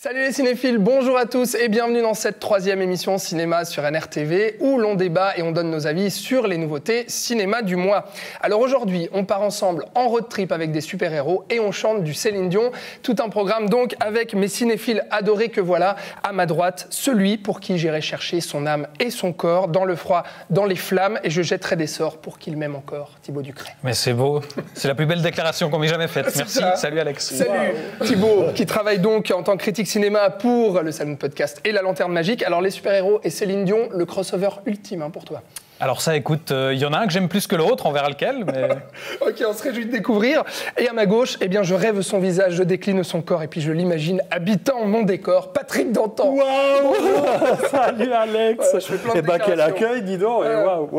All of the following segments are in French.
Salut les cinéphiles, bonjour à tous et bienvenue dans cette troisième émission cinéma sur NRTV où l'on débat et on donne nos avis sur les nouveautés cinéma du mois. Alors aujourd'hui, on part ensemble en road trip avec des super-héros et on chante du Céline Dion. Tout un programme donc avec mes cinéphiles adorés que voilà. À ma droite, celui pour qui j'irai chercher son âme et son corps dans le froid, dans les flammes et je jetterai des sorts pour qu'il m'aime encore, Thibaut Ducret. Mais c'est beau, c'est la plus belle déclaration qu'on m'ait jamais faite. Merci, salut Alex. Salut Thibaut, qui travaille donc en tant que critique cinéma pour le Salon de Podcast et la Lanterne Magique. Alors les super-héros et Céline Dion, le crossover ultime pour toi. Alors ça, écoute, il y en a un que j'aime plus que l'autre, on verra lequel. Mais... Ok, on se réjouit de découvrir. Et à ma gauche, eh bien, je rêve son visage, je décline son corps et puis je l'imagine habitant mon décor, Patrick Dantan. Waouh. Salut Alex. Je fais plein de quel accueil, dis donc.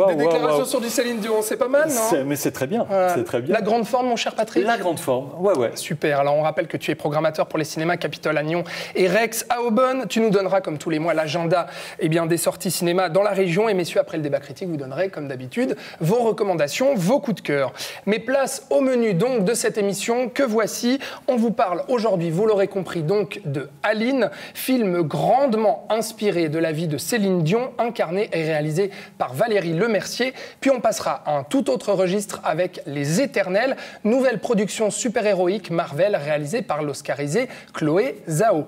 Des déclarations sur du Céline Dion, c'est pas mal, non? Mais c'est très bien, c'est très bien. La grande forme, mon cher Patrick? La grande forme, ouais. Super, alors on rappelle que tu es programmateur pour les cinémas Capitole à Nyon et Rex à Aubonne. Tu nous donneras, comme tous les mois, l'agenda des sorties cinéma dans la région. Et messieurs, après le débat critique, vous donnerez, comme d'habitude, vos recommandations, vos coups de cœur. Mais place au menu donc de cette émission que voici. On vous parle aujourd'hui, vous l'aurez compris, donc de Aline, film grandement inspiré de la vie de Céline Dion, incarné et réalisé par Valérie Lemercier. Puis on passera à un tout autre registre avec Les Éternels, nouvelle production super-héroïque Marvel réalisée par l'oscarisée Chloé Zhao.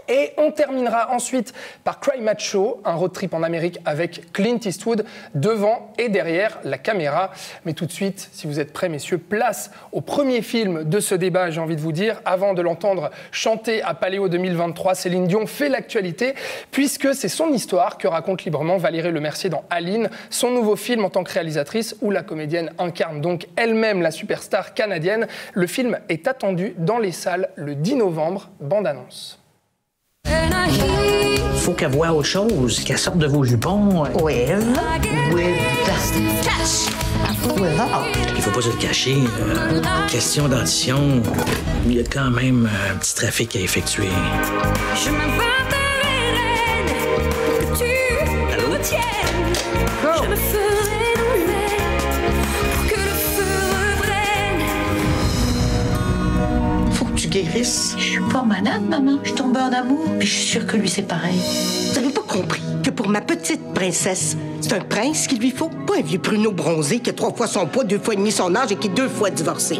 Et on terminera ensuite par Cry Macho, un road trip en Amérique avec Clint Eastwood devant et derrière la caméra. Mais tout de suite, si vous êtes prêts, messieurs, place au premier film de ce débat, j'ai envie de vous dire. Avant de l'entendre chanter à Paléo 2023, Céline Dion fait l'actualité, puisque c'est son histoire que raconte librement Valérie Lemercier dans Aline, son nouveau film en tant que réalisatrice, où la comédienne incarne donc elle-même la superstar canadienne. Le film est attendu dans les salles le 10 novembre, bande-annonce. Faut qu'elle voie autre chose, qu'elle sorte de vos jupons. With Il faut pas se le cacher. Question d'audition, il y a quand même un petit trafic à effectuer. Je m'inventerai reine pour que tu Allô? me tiennes. Je me ferai nouvelle pour que le feu reprenne. Faut que tu guérisses. Je suis pas malade, maman. Je tombe en amour, puis je suis sûre que lui, c'est pareil. Vous n'avez pas compris que pour ma petite princesse, c'est un prince qu'il lui faut, pas un vieux pruneau bronzé qui a 3 fois son poids, 2 fois et demi son âge et qui est 2 fois divorcé.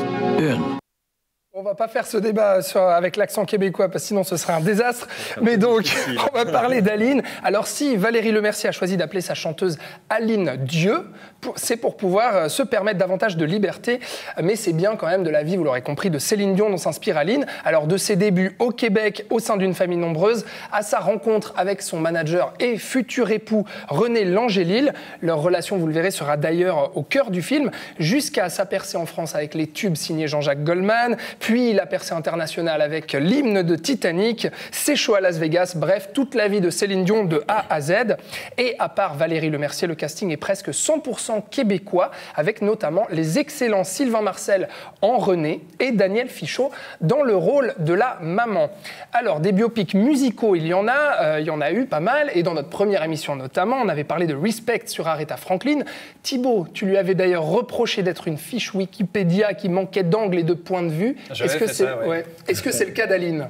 On va pas faire ce débat avec l'accent québécois parce que sinon ce serait un désastre. Mais donc, on va parler d'Aline. Alors si Valérie Lemercier a choisi d'appeler sa chanteuse Aline Dieu, c'est pour pouvoir se permettre davantage de liberté. Mais c'est bien quand même de la vie, vous l'aurez compris, de Céline Dion dont s'inspire Aline. Alors de ses débuts au Québec, au sein d'une famille nombreuse, à sa rencontre avec son manager et futur époux René Langélil. Leur relation, vous le verrez, sera d'ailleurs au cœur du film, jusqu'à sa percée en France avec les tubes signés Jean-Jacques Goldman, puis la percée internationale avec l'hymne de Titanic, ses shows à Las Vegas, bref, toute la vie de Céline Dion de A à Z. Et à part Valérie Lemercier, le casting est presque 100% québécois, avec notamment les excellents Sylvain Marcel en René et Daniel Fichot dans le rôle de la maman. Alors, des biopics musicaux, il y en a eu pas mal, et dans notre première émission notamment, on avait parlé de Respect sur Aretha Franklin. Thibaut, tu lui avais d'ailleurs reproché d'être une fiche Wikipédia qui manquait d'angles et de points de vue. Est-ce que c'est le cas d'Aline ?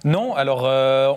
Non, alors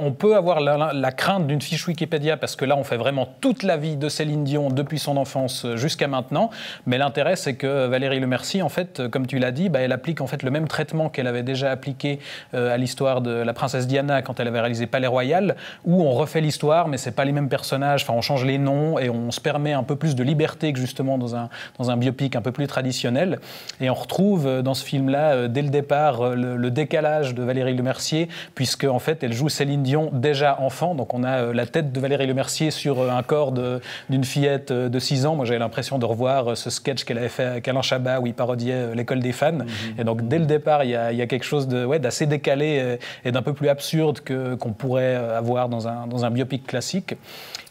on peut avoir la crainte d'une fiche Wikipédia parce que là on fait vraiment toute la vie de Céline Dion depuis son enfance jusqu'à maintenant, mais l'intérêt c'est que Valérie Lemercier en fait, comme tu l'as dit, elle applique en fait le même traitement qu'elle avait déjà appliqué à l'histoire de la princesse Diana quand elle avait réalisé Palais Royal, où on refait l'histoire mais c'est pas les mêmes personnages, enfin on change les noms et on se permet un peu plus de liberté que justement dans un biopic un peu plus traditionnel, et on retrouve dans ce film-là dès le départ le décalage de Valérie Lemercier, puisque en fait, elle joue Céline Dion déjà enfant. Donc, on a la tête de Valérie Lemercier sur un corps d'une fillette de 6 ans. Moi, j'avais l'impression de revoir ce sketch qu'elle avait fait avec Alain Chabat où il parodiait l'école des fans. Et donc, dès le départ, il y a quelque chose d'assez décalé et d'un peu plus absurde qu'on pourrait avoir dans un biopic classique.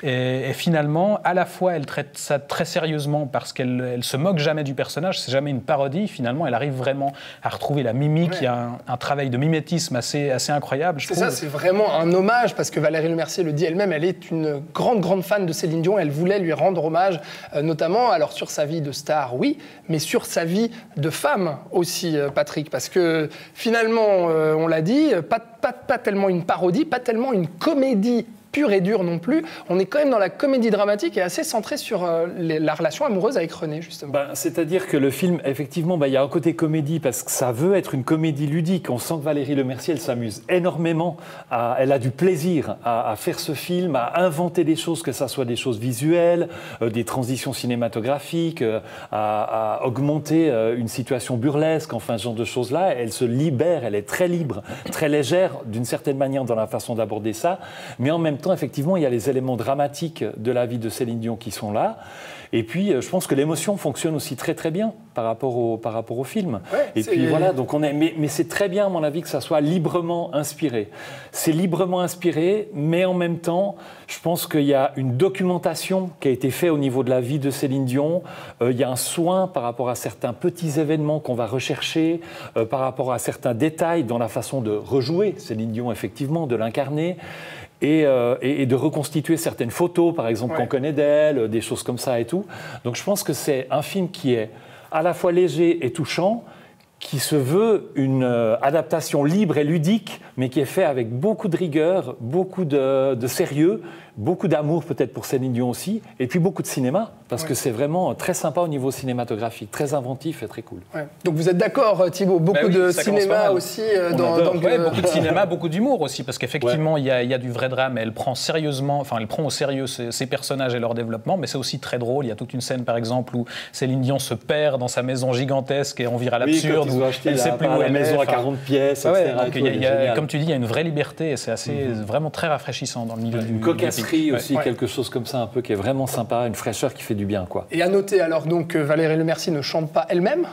Et finalement, à la fois, elle traite ça très sérieusement parce qu'elle se moque jamais du personnage, c'est jamais une parodie. Finalement, elle arrive vraiment à retrouver la mimique. Il y a un travail de mimétisme assez incroyable. incroyable, je trouve. C'est vraiment un hommage, parce que Valérie Lemercier le dit elle-même, elle est une grande fan de Céline Dion. Elle voulait lui rendre hommage, notamment, alors sur sa vie de star, oui, mais sur sa vie de femme aussi, Patrick. Parce que finalement, on l'a dit, pas tellement une parodie, pas tellement une comédie pure et dure non plus. On est quand même dans la comédie dramatique et assez centré sur la relation amoureuse avec René, justement. C'est-à-dire que le film, effectivement, il y a un côté comédie parce que ça veut être une comédie ludique. On sent que Valérie Lemercier, elle s'amuse énormément. Elle a du plaisir à faire ce film, à inventer des choses, que ça soit des choses visuelles, des transitions cinématographiques, à augmenter une situation burlesque, enfin ce genre de choses-là. Elle se libère, elle est très libre, très légère d'une certaine manière dans la façon d'aborder ça. Mais en même temps, effectivement, il y a les éléments dramatiques de la vie de Céline Dion qui sont là. Et puis, je pense que l'émotion fonctionne aussi très très bien par rapport au film. Ouais, et puis voilà, donc mais c'est très bien à mon avis que ça soit librement inspiré. C'est librement inspiré, mais en même temps, je pense qu'il y a une documentation qui a été faite au niveau de la vie de Céline Dion. Il y a un soin par rapport à certains petits événements qu'on va rechercher, par rapport à certains détails dans la façon de rejouer Céline Dion, effectivement, de l'incarner. Et de reconstituer certaines photos, par exemple, qu'on connaît d'elle, des choses comme ça et tout. Donc je pense que c'est un film qui est à la fois léger et touchant, qui se veut une adaptation libre et ludique, mais qui est fait avec beaucoup de rigueur, beaucoup de sérieux, beaucoup d'amour peut-être pour Céline Dion aussi, et puis beaucoup de cinéma, parce que c'est vraiment très sympa au niveau cinématographique, très inventif et très cool. Ouais. Donc vous êtes d'accord, Thibaut, beaucoup de cinéma aussi beaucoup de cinéma, beaucoup d'humour aussi, parce qu'effectivement, il y a du vrai drame, elle prend au sérieux ses personnages et leur développement, mais c'est aussi très drôle. Il y a toute une scène, par exemple, où Céline Dion se perd dans sa maison gigantesque et on vire à l'absurde, où elle sait plus où la elle maison est, à 40 pièces, etc. Comme tu dis, il y a une vraie liberté et c'est vraiment très rafraîchissant dans le milieu du cocasserie aussi, quelque chose comme ça un peu qui est vraiment sympa, une fraîcheur qui fait du bien, quoi. Et à noter alors donc que Valérie Lemercier ne chante pas elle-même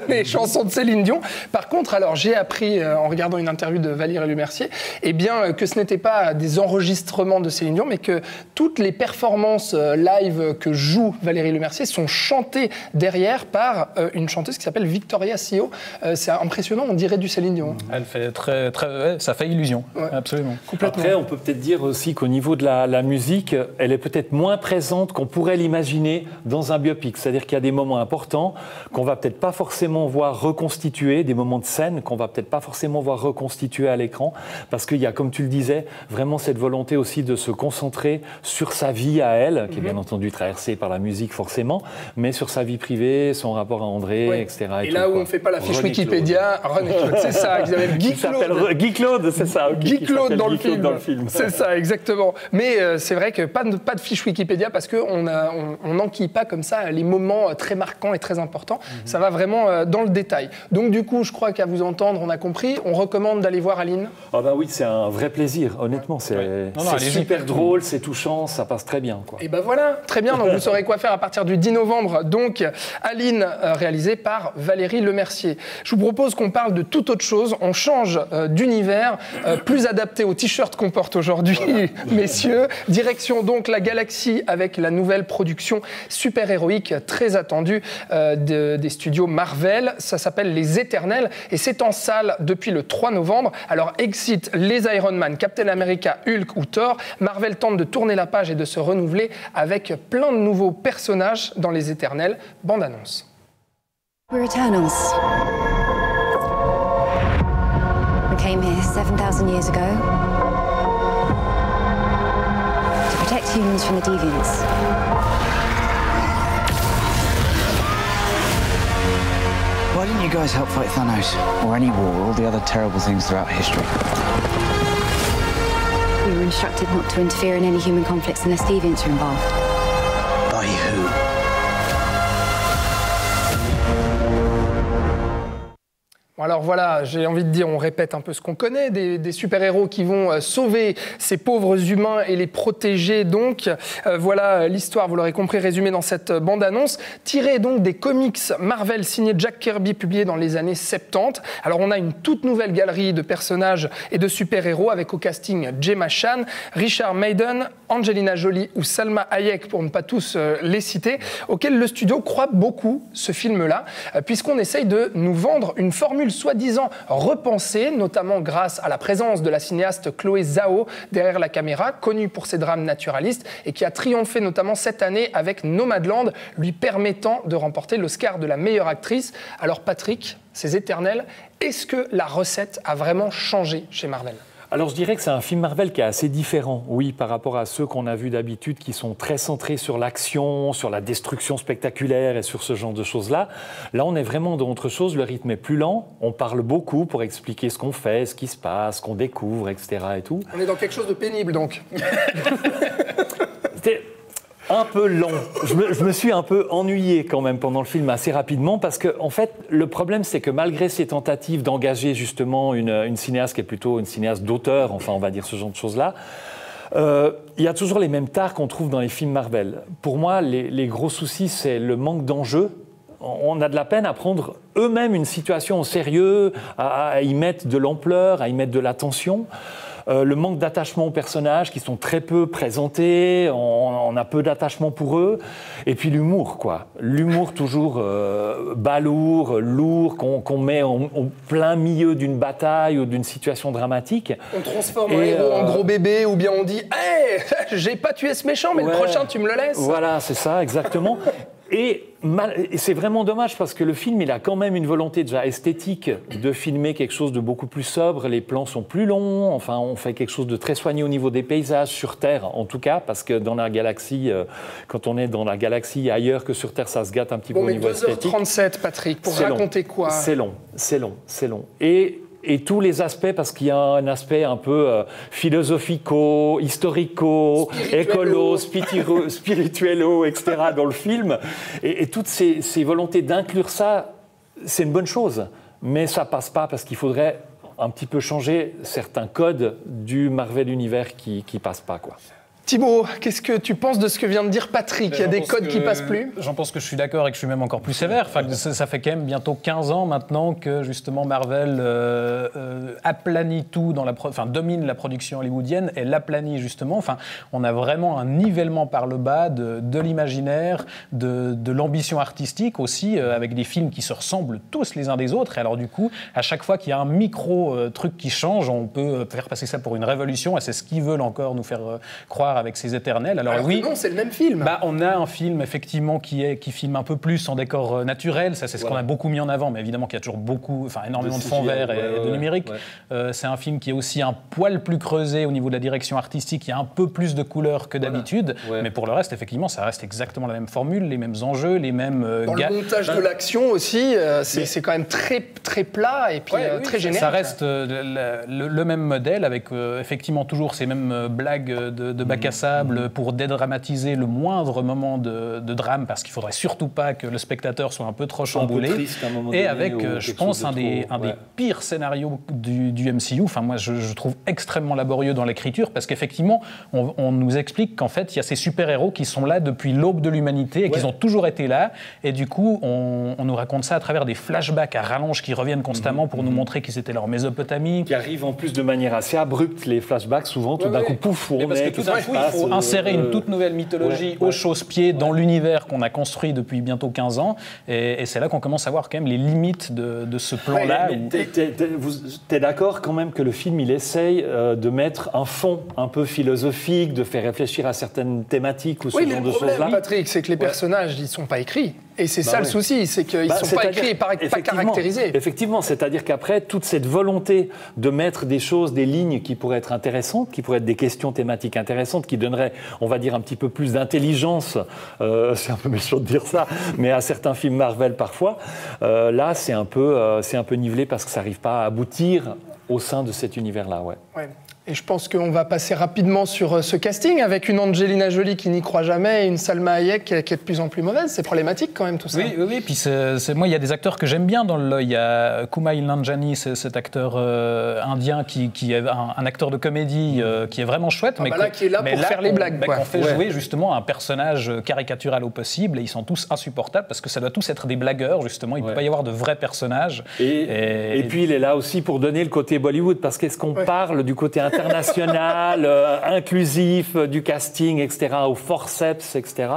les chansons de Céline Dion. Par contre, alors j'ai appris en regardant une interview de Valérie Lemercier, que ce n'était pas des enregistrements de Céline Dion, mais que toutes les performances live que joue Valérie Lemercier sont chantées derrière par une chanteuse qui s'appelle Victoria Sio. C'est impressionnant, on dirait du Céline Dion. Elle fait ça fait illusion, absolument. Complètement. Après, on peut peut-être dire aussi qu'au niveau de la musique, elle est peut-être moins présente qu'on pourrait l'imaginer dans un biopic. C'est-à-dire qu'il y a des moments importants qu'on va peut-être pas forcément voir reconstituer, des moments de scène qu'on va peut-être pas forcément voir reconstituer à l'écran, parce qu'il y a, comme tu le disais, vraiment cette volonté aussi de se concentrer sur sa vie à elle, qui est bien entendu traversée par la musique forcément, mais sur sa vie privée, son rapport à André, etc. Et là où on ne fait pas la fiche Wikipédia, René Claude, c'est ça, Guy Claude, c'est ça. Guy Claude dans le film. C'est ça, exactement. Mais c'est vrai que pas de fiche Wikipédia parce qu'on n'enquille pas comme ça les moments très marquants et très importants. Ça va vraiment dans le détail. Donc du coup, je crois qu'à vous entendre, on a compris. On recommande d'aller voir Aline. Ah bah oui, c'est un vrai plaisir, honnêtement. C'est super drôle, c'est touchant, ça passe très bien, quoi. Et ben voilà, très bien. Donc vous saurez quoi faire à partir du 10 novembre. Donc Aline, réalisée par Valérie Lemercier. Je vous propose qu'on parle de toute autre chose. On change d'univers, plus adapté au t-shirt qu'on porte aujourd'hui, messieurs. Direction donc la galaxie avec la nouvelle production super-héroïque très attendue des studios Marvel. Ça s'appelle Les Éternels et c'est en salle depuis le 3 novembre. Alors exit les Iron Man, Captain America, Hulk ou Thor. Marvel tente de tourner la page et de se renouveler avec plein de nouveaux personnages dans Les Éternels. Bande annonce. We're Eternals. We came here 7,000 years ago to protect humans from the deviants. Why didn't you guys help fight Thanos? Or any war, or all the other terrible things throughout history? We were instructed not to interfere in any human conflicts unless deviants are involved. By who? Alors voilà, j'ai envie de dire, on répète un peu ce qu'on connaît, des super-héros qui vont sauver ces pauvres humains et les protéger donc. Voilà l'histoire, vous l'aurez compris, résumée dans cette bande-annonce, tirée donc des comics Marvel signés Jack Kirby, publiés dans les années 70. Alors on a une toute nouvelle galerie de personnages et de super-héros avec au casting Gemma Chan, Richard Madden, Angelina Jolie ou Salma Hayek, pour ne pas tous les citer, auxquels le studio croit beaucoup, ce film-là, puisqu'on essaye de nous vendre une formule soi-disant repensée, notamment grâce à la présence de la cinéaste Chloé Zhao derrière la caméra, connue pour ses drames naturalistes, et qui a triomphé notamment cette année avec Nomadland, lui permettant de remporter l'Oscar de la meilleure actrice. Alors Patrick, c'est éternel, est-ce que la recette a vraiment changé chez Marvel ? Alors je dirais que c'est un film Marvel qui est assez différent, oui, par rapport à ceux qu'on a vus d'habitude, qui sont très centrés sur l'action, sur la destruction spectaculaire et sur ce genre de choses-là. Là, on est vraiment dans autre chose, le rythme est plus lent, on parle beaucoup pour expliquer ce qu'on fait, ce qui se passe, ce qu'on découvre, etc. et tout. On est dans quelque chose de pénible, donc. C'était un peu long. Je me suis un peu ennuyé quand même pendant le film assez rapidement parce que, en fait, le problème, c'est que malgré ces tentatives d'engager justement une cinéaste qui est plutôt une cinéaste d'auteur, enfin, on va dire ce genre de choses-là, il y a toujours les mêmes tares qu'on trouve dans les films Marvel. Pour moi, les gros soucis, c'est le manque d'enjeu. On a de la peine à prendre eux-mêmes une situation au sérieux, à y mettre de l'ampleur, à y mettre de l'attention. Le manque d'attachement aux personnages qui sont très peu présentés, on a peu d'attachement pour eux. Et puis l'humour, quoi. L'humour toujours balourd, lourd, qu'on met au plein milieu d'une bataille ou d'une situation dramatique. On transforme un héros en gros bébé, ou bien on dit « Hey, j'ai pas tué ce méchant, mais le prochain, tu me le laisses ». Voilà, c'est ça, exactement. Et c'est vraiment dommage parce que le film, il a quand même une volonté déjà esthétique de filmer quelque chose de beaucoup plus sobre. Les plans sont plus longs. Enfin, on fait quelque chose de très soigné au niveau des paysages sur Terre, en tout cas, parce que dans la galaxie, quand on est dans la galaxie ailleurs que sur Terre, ça se gâte un petit peu au niveau esthétique. 2h37, Patrick, pour raconter quoi ? C'est long. Et tous les aspects, parce qu'il y a un aspect un peu philosophico, historico, écolo, spirituello, etc. dans le film. Et toutes ces volontés d'inclure ça, c'est une bonne chose. Mais ça passe pas parce qu'il faudrait un petit peu changer certains codes du Marvel Univers qui passent pas, quoi. Thibaut, qu'est-ce que tu penses de ce que vient de dire Patrick ? Il y a des codes qui passent plus ? J'en pense que je suis d'accord et que je suis même encore plus sévère. Enfin, ça fait quand même bientôt 15 ans maintenant que justement Marvel aplanit tout, domine la production hollywoodienne et l'aplanit justement. Enfin, on a vraiment un nivellement par le bas de l'imaginaire, de l'ambition artistique aussi, avec des films qui se ressemblent tous les uns des autres. Et alors du coup, à chaque fois qu'il y a un micro-truc qui change, on peut faire passer ça pour une révolution et c'est ce qu'ils veulent encore nous faire croire avec ces éternels. Alors oui, non, c'est le même film. On a un film effectivement qui filme un peu plus en décor naturel. Ça, c'est ce qu'on a beaucoup mis en avant. Mais évidemment qu'il y a toujours énormément de fond vert et de numérique. C'est un film qui est aussi un poil plus creusé au niveau de la direction artistique. Il y a un peu plus de couleurs que d'habitude. Mais pour le reste, effectivement, ça reste exactement la même formule, les mêmes enjeux, les mêmes. Dans le montage de l'action aussi, c'est quand même très très plat et puis très générique. Ça reste le même modèle avec effectivement toujours ces mêmes blagues de bac à sable pour dédramatiser le moindre moment de drame parce qu'il ne faudrait surtout pas que le spectateur soit un peu trop chamboulé. Et avec, je pense, un des pires scénarios du MCU. Enfin, moi, je trouve extrêmement laborieux dans l'écriture parce qu'effectivement, on nous explique qu'en fait, il y a ces super-héros qui sont là depuis l'aube de l'humanité et qu'ils ont toujours été là. Et du coup, on nous raconte ça à travers des flashbacks à rallonge qui reviennent constamment pour nous montrer qu'ils étaient leur Mésopotamie. Qui arrivent en plus de manière assez abrupte, les flashbacks, souvent, tout d'un coup, pouf, on est... Tout d'un coup, il faut insérer une toute nouvelle mythologie au chausse-pied dans l'univers qu'on a construit depuis bientôt 15 ans. Et c'est là qu'on commence à voir quand même les limites de ce plan-là. T'es d'accord quand même que le film, il essaye de mettre un fond un peu philosophique, de faire réfléchir à certaines thématiques ou ce genre de choses-là. Le problème, Patrick, c'est que les personnages, ils ne sont pas écrits. Et c'est ça le souci, c'est qu'ils ne sont pas écrits et pas caractérisés. Effectivement, c'est-à-dire qu'après, toute cette volonté de mettre des choses, des lignes qui pourraient être intéressantes, qui pourraient être des questions thématiques intéressantes, qui donneraient, on va dire, un petit peu plus d'intelligence, c'est un peu méchant de dire ça, mais à certains films Marvel parfois, là, c'est un peu nivelé parce que ça n'arrive pas à aboutir au sein de cet univers-là. Ouais. Et je pense qu'on va passer rapidement sur ce casting avec une Angelina Jolie qui n'y croit jamais et une Salma Hayek qui est de plus en plus mauvaise. C'est problématique quand même tout ça. Oui. Puis moi, il y a des acteurs que j'aime bien dans le lot. Il y a Kumail Nanjiani, cet acteur indien qui est un acteur de comédie qui est vraiment chouette. Qui est là pour faire les blagues. Qu'on fait jouer justement un personnage caricatural au possible et ils sont tous insupportables parce que ça doit tous être des blagueurs justement. Il ne peut pas y avoir de vrais personnages. Et puis il est là aussi pour donner le côté Bollywood parce qu'est-ce qu'on parle du côté international, inclusif, du casting, etc., au forceps, etc.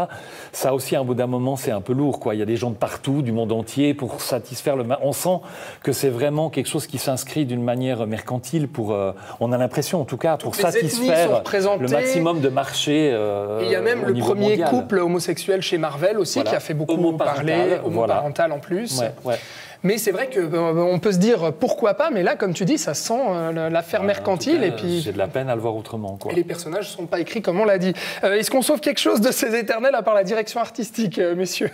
Ça aussi, à un bout d'un moment, c'est un peu lourd, quoi. Il y a des gens de partout, du monde entier, pour satisfaire le... On sent que c'est vraiment quelque chose qui s'inscrit d'une manière mercantile pour... on a l'impression, en tout cas, pour satisfaire le maximum de marché et il y a même le premier couple homosexuel chez Marvel aussi, qui a fait beaucoup parler, homoparental en plus. Ouais. Mais c'est vrai qu'on peut se dire pourquoi pas, mais là, comme tu dis, ça sent l'affaire mercantile. Cas, et puis j'ai de la peine à le voir autrement, quoi. Et les personnages ne sont pas écrits comme on l'a dit. Est-ce qu'on sauve quelque chose de ces Éternels à part la direction artistique, messieurs ?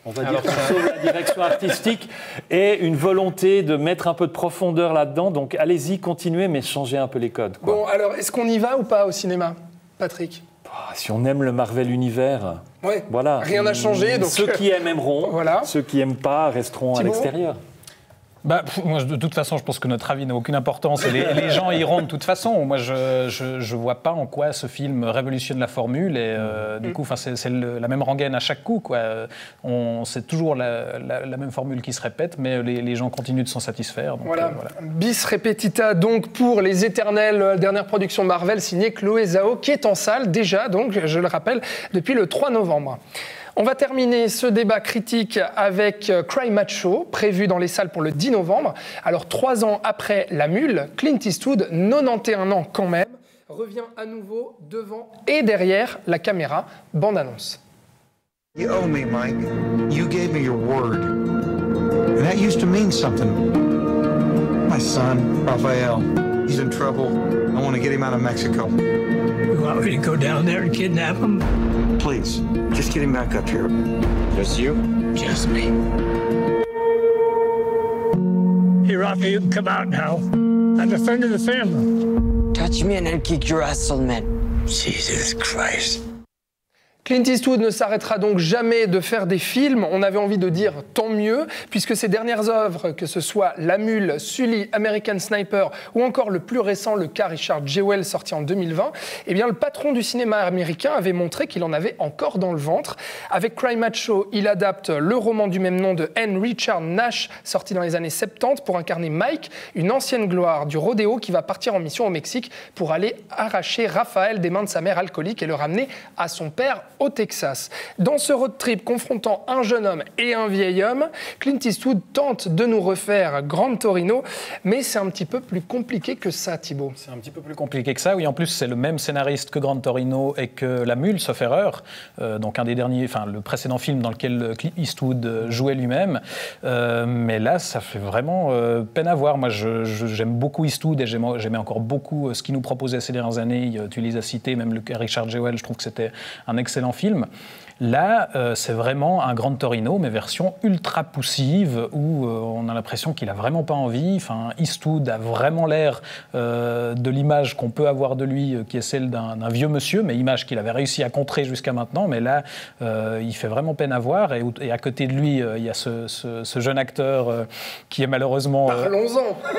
On va dire qu'on sauve la direction artistique et une volonté de mettre un peu de profondeur là-dedans. Donc allez-y, continuez, mais changez un peu les codes, quoi. Bon, alors, est-ce qu'on y va ou pas au cinéma, Patrick ? Si on aime le Marvel univers, voilà. Rien n'a changé. Donc ceux qui aiment aimeront, ceux qui n'aiment pas resteront à l'extérieur. Moi, de toute façon, je pense que notre avis n'a aucune importance et les gens iront de toute façon. Moi, je vois pas en quoi ce film révolutionne la formule et du coup, c'est la même rengaine à chaque coup, quoi. C'est toujours la même formule qui se répète, mais les gens continuent de s'en satisfaire. Donc, voilà. Bis repetita donc pour Les Éternels, dernière production Marvel signée Chloé Zhao, qui est en salle déjà, donc je le rappelle, depuis le 3 novembre. On va terminer ce débat critique avec Cry Macho, prévu dans les salles pour le 10 novembre. Alors, 3 ans après La Mule, Clint Eastwood, 91 ans quand même, revient à nouveau devant et derrière la caméra. Bande-annonce. You owe me, Mike. You gave me your word. And that used to mean something. My son, Raphael, he's in trouble. I want to get him out of Mexico. You want me to go down there and kidnap him? Please, just get him back up here. Just you? Just me. Hey, Rafa, you can come out now. I'm a friend of the family. Touch me and I'll kick your ass, old man. Jesus Christ. Clint Eastwood ne s'arrêtera donc jamais de faire des films. On avait envie de dire tant mieux, puisque ses dernières œuvres, que ce soit La Mule, Sully, American Sniper ou encore le plus récent, le cas Richard Jewell, sorti en 2020, eh bien, le patron du cinéma américain avait montré qu'il en avait encore dans le ventre. Avec Cry Macho, il adapte le roman du même nom de N. Richard Nash, sorti dans les années 70, pour incarner Mike, une ancienne gloire du rodéo qui va partir en mission au Mexique pour aller arracher Raphaël des mains de sa mère alcoolique et le ramener à son père au Texas. Dans ce road trip confrontant un jeune homme et un vieil homme, Clint Eastwood tente de nous refaire Gran Torino, mais c'est un petit peu plus compliqué que ça, Thibaut. C'est un petit peu plus compliqué que ça, oui. En plus, c'est le même scénariste que Gran Torino et que La Mule, sauf erreur. Donc un des derniers, enfin le précédent film dans lequel Clint Eastwood jouait lui-même. Mais là, ça fait vraiment peine à voir. Moi, j'aime beaucoup Eastwood et j'aimais encore beaucoup ce qu'il nous proposait ces dernières années. Tu les as cités, même le Richard Jewell, je trouve que c'était un excellent film. Là, c'est vraiment un Gran Torino, mais version ultra poussive, où on a l'impression qu'il a vraiment pas envie. Enfin, Eastwood a vraiment l'air de l'image qu'on peut avoir de lui, qui est celle d'un vieux monsieur, mais image qu'il avait réussi à contrer jusqu'à maintenant. Mais là, il fait vraiment peine à voir. Et à côté de lui, il y a ce jeune acteur qui est malheureusement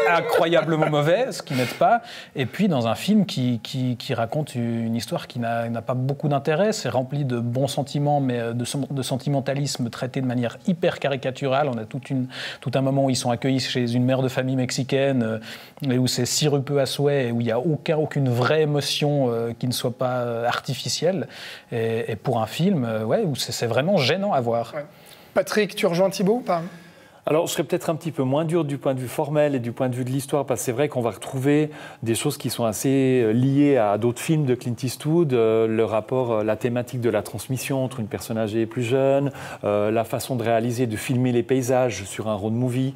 incroyablement mauvais, ce qui n'aide pas. Et puis, dans un film qui raconte une histoire qui n'a pas beaucoup d'intérêt, c'est rempli de bons sentiments, mais de sentimentalisme traité de manière hyper caricaturale. On a tout un moment où ils sont accueillis chez une mère de famille mexicaine, et où c'est sirupeux à souhait, et où il n'y a aucune vraie émotion qui ne soit pas artificielle. Et pour un film, où c'est vraiment gênant à voir. Ouais. Patrick, tu rejoins Thibaut ou pas ? Alors, je serais peut-être un petit peu moins dur du point de vue formel et du point de vue de l'histoire, parce que c'est vrai qu'on va retrouver des choses qui sont assez liées à d'autres films de Clint Eastwood, le rapport, la thématique de la transmission entre une personne âgée et plus jeune, la façon de réaliser, de filmer les paysages sur un road movie.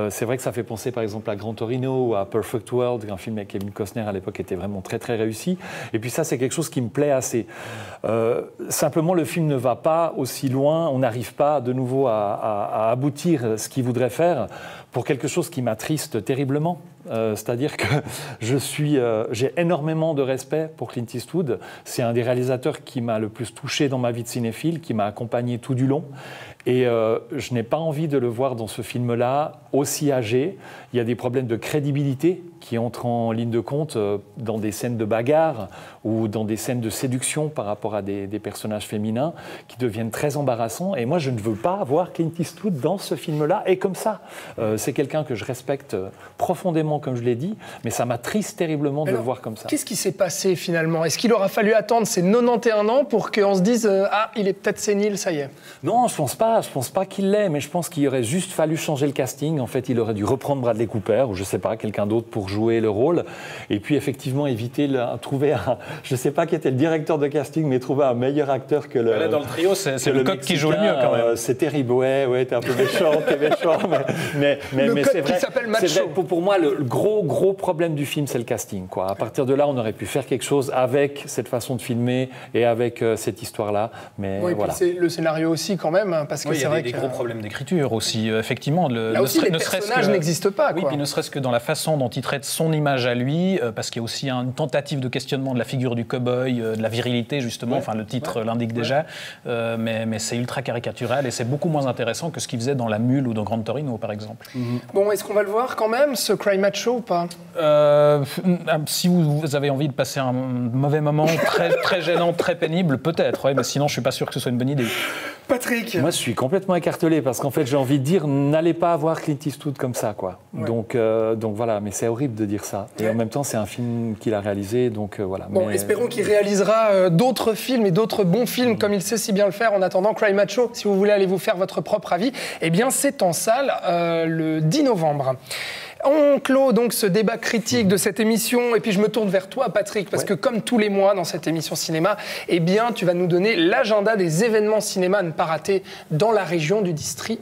C'est vrai que ça fait penser par exemple à Gran Torino ou à Perfect World, un film avec Kevin Costner à l'époque était vraiment très très réussi. Et puis ça, c'est quelque chose qui me plaît assez. Simplement, le film ne va pas aussi loin, on n'arrive pas de nouveau à aboutir ce qu'il voudrait faire pour quelque chose qui m'attriste terriblement. C'est-à-dire que j'ai énormément de respect pour Clint Eastwood. C'est un des réalisateurs qui m'a le plus touché dans ma vie de cinéphile, qui m'a accompagné tout du long. Et je n'ai pas envie de le voir dans ce film-là aussi âgé. Il y a des problèmes de crédibilité qui entrent en ligne de compte dans des scènes de bagarre ou dans des scènes de séduction par rapport à des personnages féminins qui deviennent très embarrassants. Et moi, je ne veux pas voir Clint Eastwood dans ce film-là. Et comme ça, c'est quelqu'un que je respecte profondément librement, comme je l'ai dit, mais ça m'attriste terriblement de le voir comme ça. Qu'est-ce qui s'est passé finalement? Est-ce qu'il aura fallu attendre ses 91 ans pour qu'on se dise ah, il est peut-être sénile, ça y est? Non, je pense pas qu'il l'est, mais je pense qu'il aurait juste fallu changer le casting. En fait, il aurait dû reprendre Bradley Cooper, ou je sais pas, quelqu'un d'autre pour jouer le rôle, et puis effectivement éviter, trouver je sais pas qui était le directeur de casting, mais trouver un meilleur acteur que le... Là, dans le trio, c'est le coq qui joue le mieux, quand même. C'est terrible, ouais, t'es un peu méchant, mais c'est vrai. Qui s'appelle Macho. Pour moi, le gros problème du film, c'est le casting, quoi. À partir de là, on aurait pu faire quelque chose avec cette façon de filmer et avec cette histoire-là, mais oui, voilà. C'est le scénario aussi, quand même, parce que oui, c'est vrai qu'il y a des gros problèmes d'écriture aussi, effectivement. Là aussi, les personnages n'existent pas, quoi. Oui, puis ne serait-ce que dans la façon dont il traite son image à lui, parce qu'il y a aussi une tentative de questionnement de la figure du cow-boy, de la virilité, justement, enfin le titre l'indique déjà, mais c'est ultra caricatural et c'est beaucoup moins intéressant que ce qu'il faisait dans La Mule ou dans Gran Torino, par exemple. Bon, est-ce qu'on va le voir quand même, ce Cry Macho, ou pas? Si vous avez envie de passer un mauvais moment très gênant, très pénible, peut-être, mais sinon je suis pas sûr que ce soit une bonne idée. Patrick? Moi, je suis complètement écartelé parce qu'en fait, j'ai envie de dire, n'allez pas voir Clint Eastwood comme ça, quoi. Ouais. Donc voilà, mais c'est horrible de dire ça. Et en même temps, c'est un film qu'il a réalisé, donc voilà. Bon, espérons qu'il réalisera d'autres films et d'autres bons films comme il sait si bien le faire. En attendant, Cry Macho, si vous voulez aller vous faire votre propre avis, eh bien, c'est en salle le 10 novembre. On clôt donc ce débat critique de cette émission, et puis je me tourne vers toi, Patrick, parce que comme tous les mois dans cette émission cinéma, eh bien, tu vas nous donner l'agenda des événements cinéma à ne pas rater dans la région du District.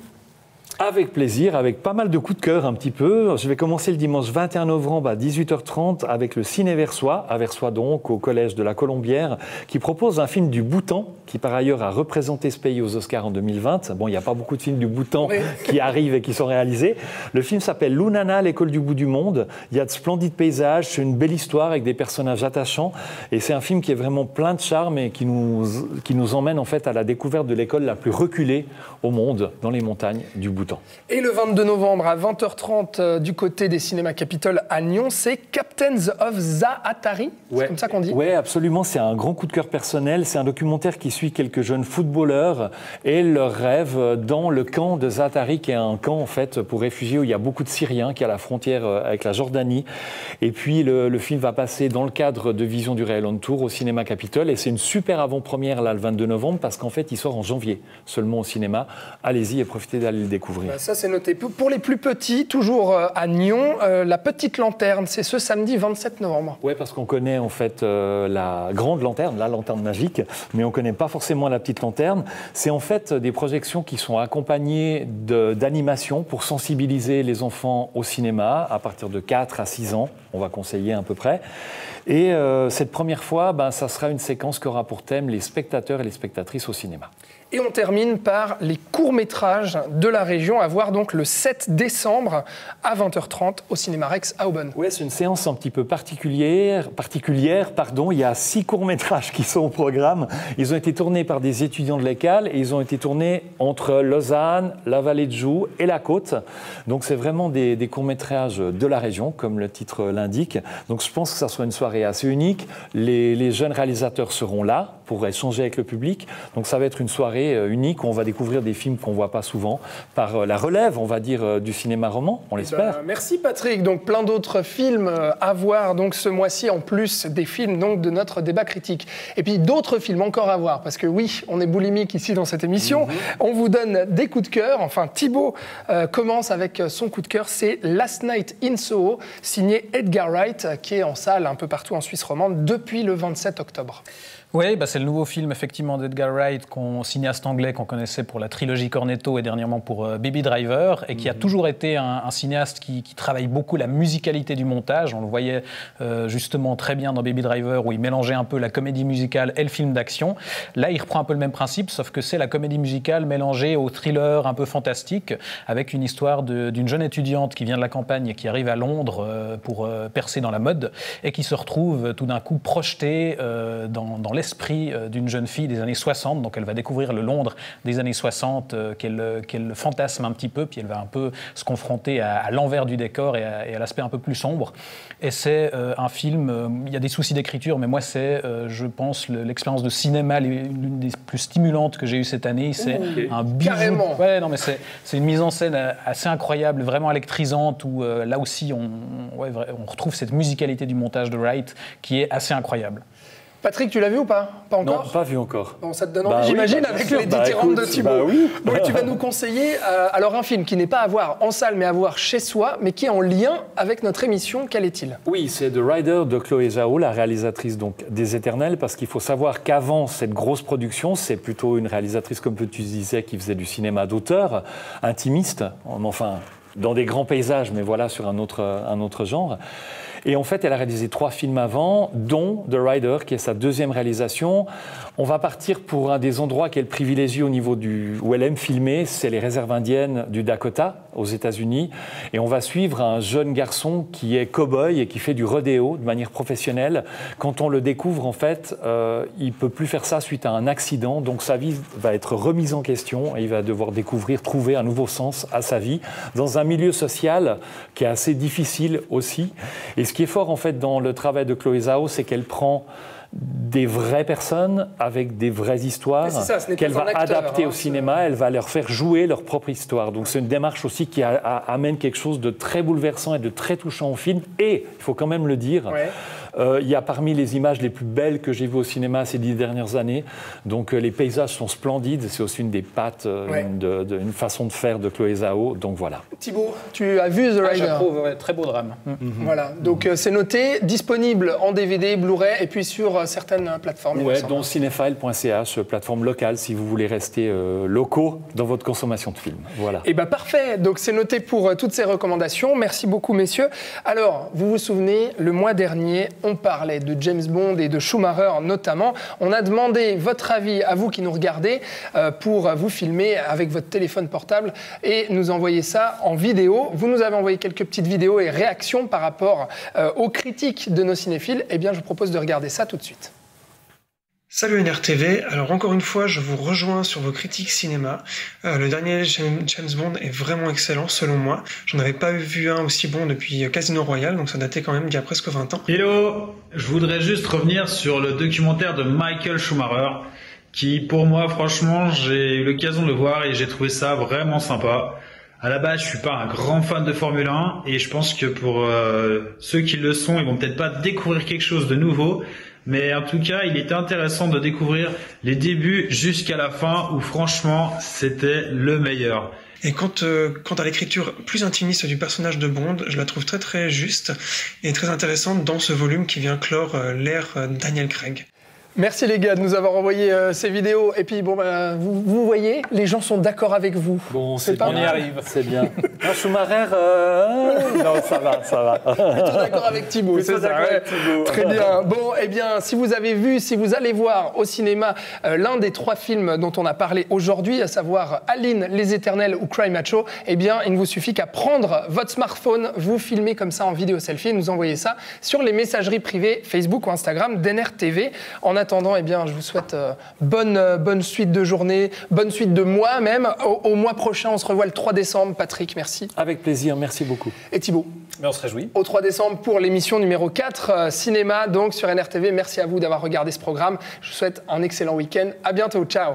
Avec plaisir, avec pas mal de coups de cœur un petit peu. Je vais commencer le dimanche 21 novembre à 18h30 avec le Ciné Versoix, à Versoix donc, au Collège de la Colombière, qui propose un film du Bhoutan, qui par ailleurs a représenté ce pays aux Oscars en 2020. Bon, il n'y a pas beaucoup de films du Bhoutan qui arrivent et qui sont réalisés. Le film s'appelle Lunana, l'école du bout du monde. Il y a de splendides paysages, c'est une belle histoire avec des personnages attachants. Et c'est un film qui est vraiment plein de charme et qui nous emmène en fait à la découverte de l'école la plus reculée au monde, dans les montagnes du Bhoutan. Et le 22 novembre à 20h30 du côté des cinémas Capitole à Nyon, c'est Captains of Zaatari, c'est comme ça qu'on dit? Oui, absolument, c'est un grand coup de cœur personnel. C'est un documentaire qui suit quelques jeunes footballeurs et leurs rêves dans le camp de Zaatari, qui est un camp en fait pour réfugiés où il y a beaucoup de Syriens, qui est à la frontière avec la Jordanie. Et puis le film va passer dans le cadre de Vision du Réel on Tour au cinéma Capitole, et c'est une super avant-première là le 22 novembre parce qu'en fait il sort en janvier seulement au cinéma. Allez-y et profitez d'aller le découvrir. Ça, c'est noté. Pour les plus petits, toujours à Nyon, La Petite Lanterne, c'est ce samedi 27 novembre. Oui, parce qu'on connaît en fait la grande lanterne, la lanterne magique, mais on ne connaît pas forcément la petite lanterne. C'est en fait des projections qui sont accompagnées d'animations pour sensibiliser les enfants au cinéma à partir de 4 à 6 ans, on va conseiller à peu près. Et cette première fois, ça sera une séquence qui aura pour thème les spectateurs et les spectatrices au cinéma. Et on termine par les courts-métrages de la région, à voir donc le 7 décembre à 20h30 au Cinéma Rex à Aubonne. Oui, c'est une séance un petit peu particulière. Il y a 6 courts-métrages qui sont au programme. Ils ont été tournés par des étudiants de l'ECAL et ils ont été tournés entre Lausanne, la Vallée de Joux et la Côte. Donc c'est vraiment des courts-métrages de la région, comme le titre l'indique. Donc je pense que ça sera une soirée assez unique. Les jeunes réalisateurs seront là pour échanger avec le public. Donc ça va être une soirée unique où on va découvrir des films qu'on ne voit pas souvent par la relève, on va dire, du cinéma roman, on l'espère. Merci Patrick. Donc plein d'autres films à voir donc ce mois-ci, en plus des films donc de notre débat critique. Et puis d'autres films encore à voir, parce que oui, on est boulimique ici dans cette émission. On vous donne des coups de cœur. Enfin, Thibaut commence avec son coup de cœur, c'est Last Night in Soho, signé Edgar Wright, qui est en salle un peu partout en Suisse romande depuis le 27 octobre. Oui, c'est le nouveau film effectivement d'Edgar Wright, cinéaste anglais qu'on connaissait pour la trilogie Cornetto et dernièrement pour Baby Driver, et qui a toujours été un cinéaste qui travaille beaucoup la musicalité du montage. On le voyait justement très bien dans Baby Driver où il mélangeait un peu la comédie musicale et le film d'action. Là, il reprend un peu le même principe, sauf que c'est la comédie musicale mélangée au thriller un peu fantastique, avec une histoire d'une jeune étudiante qui vient de la campagne et qui arrive à Londres pour percer dans la mode et qui se retrouve tout d'un coup projetée dans l'esprit d'une jeune fille des années 60. Donc elle va découvrir le Londres des années 60 qu'elle fantasme un petit peu, puis elle va un peu se confronter à l'envers du décor et à l'aspect un peu plus sombre. Et c'est un film, il y a des soucis d'écriture, mais moi c'est, je pense, l'expérience de cinéma l'une des plus stimulantes que j'ai eues cette année. C'est un bijou. Carrément. Ouais, non, mais c'est une mise en scène assez incroyable, vraiment électrisante, où là aussi on retrouve cette musicalité du montage de Wright qui est assez incroyable. Patrick, tu l'as vu ou pas? Pas encore? Non, pas vu encore. Bon, ça te donne envie, j'imagine, avec les dithyrambies de Thibaut. Oui. Bon, tu vas nous conseiller alors un film qui n'est pas à voir en salle, mais à voir chez soi, mais qui est en lien avec notre émission. Quel est-il? Oui, c'est The Rider de Chloé Zhao, la réalisatrice donc, des Éternels, parce qu'il faut savoir qu'avant cette grosse production, c'est plutôt une réalisatrice, comme tu disais, qui faisait du cinéma d'auteur, intimiste, enfin, dans des grands paysages, mais voilà, sur un autre genre. Et en fait, elle a réalisé 3 films avant, dont The Rider, qui est sa 2e réalisation. On va partir pour un des endroits qu'elle privilégie au niveau où elle aime filmer, c'est les réserves indiennes du Dakota, aux États-Unis. Et on va suivre un jeune garçon qui est cow-boy et qui fait du rodéo de manière professionnelle. Quand on le découvre, en fait, il ne peut plus faire ça suite à un accident. Donc sa vie va être remise en question et il va devoir trouver un nouveau sens à sa vie dans un milieu social qui est assez difficile aussi. Et ce qui est fort, en fait, dans le travail de Chloé Zhao, c'est qu'elle prend des vraies personnes avec des vraies histoires qu'elle va adapter au cinéma, elle va leur faire jouer leur propre histoire. Donc c'est une démarche aussi qui amène quelque chose de très bouleversant et de très touchant au film. Et, il faut quand même le dire, il y a parmi les images les plus belles que j'ai vues au cinéma ces 10 dernières années. Donc les paysages sont splendides, c'est aussi une des pattes, une façon de faire de Chloé Zhao. Donc voilà. Thibaut, tu as vu The Rider? J'approuve, très beau drame. Voilà, donc c'est noté, disponible en DVD, Blu-ray et puis sur certaines plateformes. Oui, dont cinéphile.ch, plateforme locale, si vous voulez rester locaux dans votre consommation de films. Voilà. Et bien parfait, donc c'est noté pour toutes ces recommandations. Merci beaucoup, messieurs. Alors, vous vous souvenez, le mois dernier, on parlait de James Bond et de Schumacher notamment. On a demandé votre avis à vous qui nous regardez pour vous filmer avec votre téléphone portable et nous envoyer ça en vidéo. Vous nous avez envoyé quelques petites vidéos et réactions par rapport aux critiques de nos cinéphiles. Eh bien, je vous propose de regarder ça tout de suite. Salut NRTV, alors encore une fois je vous rejoins sur vos critiques cinéma. Le dernier James Bond est vraiment excellent selon moi. J'en avais pas vu un aussi bon depuis Casino Royale, donc ça datait quand même d'il y a presque 20 ans. Hello, je voudrais juste revenir sur le documentaire de Michael Schumacher, qui pour moi franchement j'ai eu l'occasion de le voir et j'ai trouvé ça vraiment sympa. À la base je suis pas un grand fan de Formule 1 et je pense que pour ceux qui le sont, ils vont peut-être pas découvrir quelque chose de nouveau. Mais en tout cas, il était intéressant de découvrir les débuts jusqu'à la fin où franchement, c'était le meilleur. Et quant à l'écriture plus intimiste du personnage de Bond, je la trouve très très juste et très intéressante dans ce volume qui vient clore l'ère Daniel Craig. Merci les gars de nous avoir envoyé ces vidéos. Et puis bon, vous voyez, les gens sont d'accord avec vous. Bon, c'est pas on mal. y arrive, c'est bien. Un Schumacher, non, ça va. Plutôt d'accord avec Thibaut, c'est ça. Ouais. Très bien. Bon, eh bien, si vous avez vu, si vous allez voir au cinéma l'un des 3 films dont on a parlé aujourd'hui, à savoir Aline, Les Éternels ou Cry Macho, eh bien, il ne vous suffit qu'à prendre votre smartphone, vous filmer comme ça en vidéo selfie et nous envoyer ça sur les messageries privées Facebook ou Instagram d'NRTV. En attendant, eh bien, je vous souhaite bonne suite de journée, bonne suite de mois même. Au mois prochain, on se revoit le 3 décembre. Patrick, merci. Avec plaisir, merci beaucoup. Et Thibaut? Mais on se réjouit. Au 3 décembre pour l'émission numéro 4, cinéma, donc sur NRTV. Merci à vous d'avoir regardé ce programme. Je vous souhaite un excellent week-end. À bientôt. Ciao.